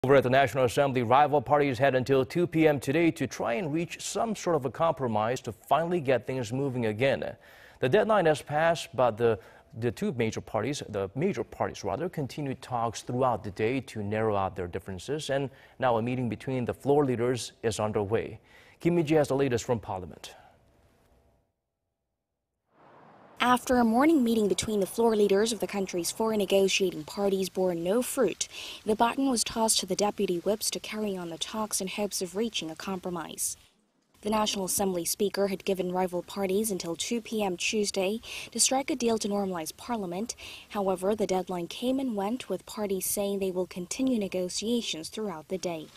Over at the National Assembly, rival parties had until 2 p.m. today to try and reach some sort of a compromise to finally get things moving again. The deadline has passed, but the major parties continued talks throughout the day to narrow out their differences, and now a meeting between the floor leaders is underway. Kim Mi-ji has the latest from Parliament. After a morning meeting between the floor leaders of the country's four negotiating parties bore no fruit, the baton was tossed to the deputy whips to carry on the talks in hopes of reaching a compromise. The National Assembly Speaker had given rival parties until 2 p.m. Tuesday to strike a deal to normalize Parliament. However, the deadline came and went, with parties saying they will continue negotiations throughout the day.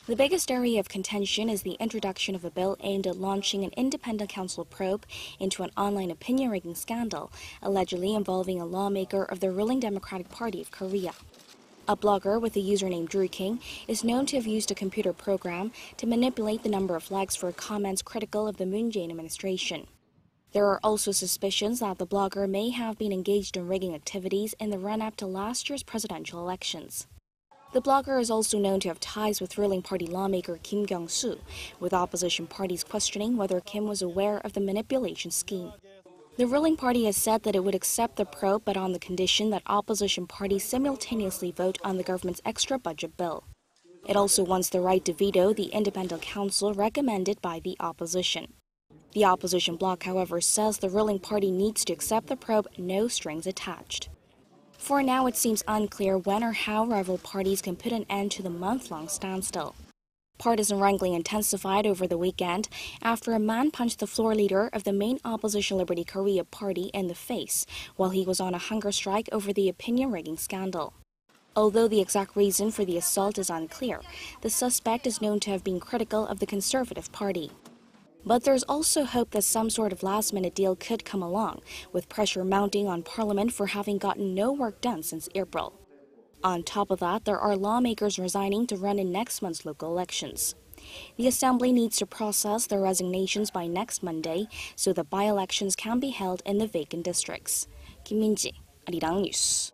The biggest area of contention is the introduction of a bill aimed at launching an independent council probe into an online opinion rigging scandal, allegedly involving a lawmaker of the ruling Democratic Party of Korea. A blogger with the username Drew King is known to have used a computer program to manipulate the number of likes for comments critical of the Moon Jae-in administration. There are also suspicions that the blogger may have been engaged in rigging activities in the run-up to last year's presidential elections. The blogger is also known to have ties with ruling party lawmaker Kim Kyung-soo, with opposition parties questioning whether Kim was aware of the manipulation scheme. The ruling party has said that it would accept the probe, but on the condition that opposition parties simultaneously vote on the government's extra budget bill. It also wants the right to veto the independent council recommended by the opposition. The opposition bloc, however, says the ruling party needs to accept the probe, no strings attached. For now, it seems unclear when or how rival parties can put an end to the month-long standstill. Partisan wrangling intensified over the weekend after a man punched the floor leader of the main opposition Liberty Korea party in the face while he was on a hunger strike over the opinion rigging scandal. Although the exact reason for the assault is unclear, the suspect is known to have been critical of the Conservative Party. But there's also hope that some sort of last-minute deal could come along, with pressure mounting on Parliament for having gotten no work done since April. On top of that, there are lawmakers resigning to run in next month's local elections. The Assembly needs to process their resignations by next Monday so that by-elections can be held in the vacant districts. Kim Mi-ji, Arirang News.